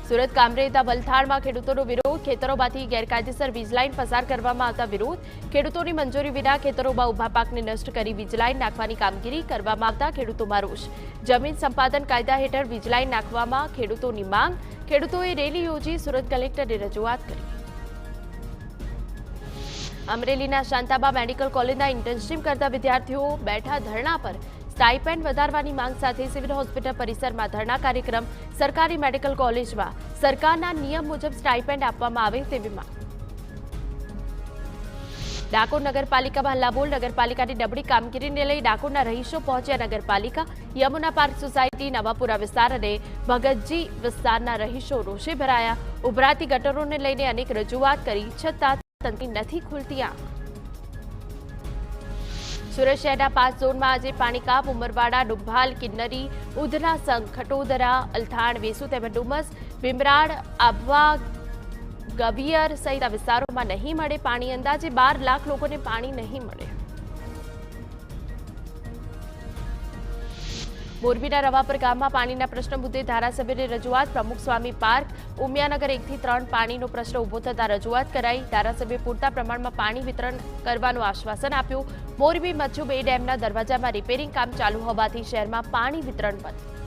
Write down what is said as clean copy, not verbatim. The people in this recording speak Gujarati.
સુરત કામરેતા વલથાણમાં ખેડૂતોનો વિરોધ, ખેતરોમાંથી ગેરકાયદેસર વીજ લાઇન પસાર કરવામાં આવતા વિરોધ, ખેડૂતોની મંજૂરી વિના ખેતરોમાં ઉભા પાકને નષ્ટ કરી વીજ લાઇન નાખવાની કામગીરી કરવામાં આવતા ખેડૂતોમાં રોષ, જમીન સંપાદન કાયદા હેઠળ વીજ લાઇન નાખવામાં ખેડૂતોની માંગ, ખેડૂતોએ રેલી યોજી સુરત કલેક્ટરને રજૂઆત કરી। અમરેલીના શાંતાબા મેડિકલ કોલેજના ઇન્ટર્નશીપ કરતા વિદ્યાર્થીઓ બેઠા ધરણા પર। સ્ટાઇપેન્ડ વધારવાની માંગ સાથે સિવિલ હોસ્પિટલ પરિસરમાં ધરણા કાર્યક્રમ। સરકારી મેડિકલ કોલેજમાં સરકારના નિયમ મુજબ સ્ટાઇપેન્ડ આપવામાં આવે તેવી માંગ। ડાકોર નગરપાલિકામાં હલ્લાબોલ, નગરપાલિકાની નબળી કામગીરીને લઈ ડાકોરના રહીશો પહોંચ્યા નગરપાલિકા। યમુના પાર્ક સોસાયટી, નવાપુરા વિસ્તાર અને ભગતજી વિસ્તારના રહીશો રોષે ભરાયા। ઉભરાતી ગટરોને લઈને અનેક રજૂઆત કરી છતાં તંત્રની નથી ખુલતી આંખ। સુરત શહેરના 5 ઝોનમાં આજે પાણી કાપ। ઉમરવાડા, ડુંભાલ, કિન્નરી, ઉધના સંઘ, ખટોદરા, અલથાણ, વેસુ તેમજ ડુમસ, ભીમરાડ, આભવા, ગવિયર સહિત વિસ્તારોમાં નહીં મળે પાણી। અંદાજે 12 લાખ લોકોને પાણી નહીં મળે। મોરબીના રવાપર ગામમાં પાણીના પ્રશ્ન મુદ્દે ધારાસભ્યને રજૂઆત। પ્રમુખ સ્વામી પાર્ક, ઉમિયાનગર 1 થી 3 પાણીનો પ્રશ્ન ઉભો થતા રજૂઆત કરાઈ। ધારાસભ્યે પૂરતા પ્રમાણમાં પાણી વિતરણ કરવાનું આશ્વાસન આપ્યું। મોરબી મચ્છુ 2 ડેમના દરવાજામાં રિપેરિંગ કામ ચાલુ હોવાથી શહેરમાં પાણી વિતરણ બંધ।